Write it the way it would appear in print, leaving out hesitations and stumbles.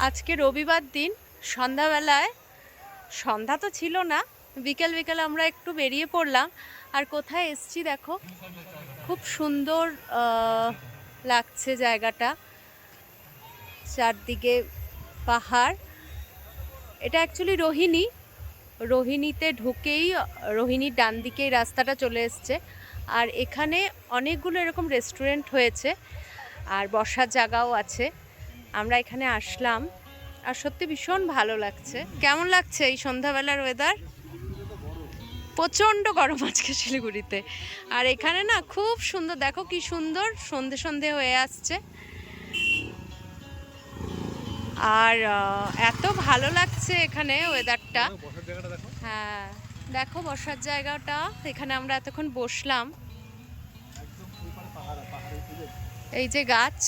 আজকে রবিবার দিন সন্ধ্যাবেলায়, সন্ধ্যা তো ছিল না, বিকেল বিকেল আমরা একটু বেরিয়ে পড়লাম। আর কোথায় এসছি দেখো, খুব সুন্দর লাগছে জায়গাটা, চারদিকে পাহাড়। এটা অ্যাকচুয়ালি রোহিণী, রোহিণীতে ঢুকেই রোহিণীর ডান দিকেই রাস্তাটা চলে এসছে। আর এখানে অনেকগুলো এরকম রেস্টুরেন্ট হয়েছে আর বসার জায়গাও আছে। আমরা এখানে আসলাম আর সত্যি ভীষণ ভালো লাগছে। কেমন লাগছে এই সন্ধ্যাবেলার ওয়েদার? প্রচণ্ড গরম আজকে শিলিগুড়িতে। আর এখানে না খুব সুন্দর, দেখো কি সুন্দর সন্ধে সন্ধে হয়ে আসছে। আর এত ভালো লাগছে এখানে ওয়েদারটা। হ্যাঁ দেখো বসার জায়গাটা, এখানে আমরা এতক্ষণ বসলাম। এই যে গাছ,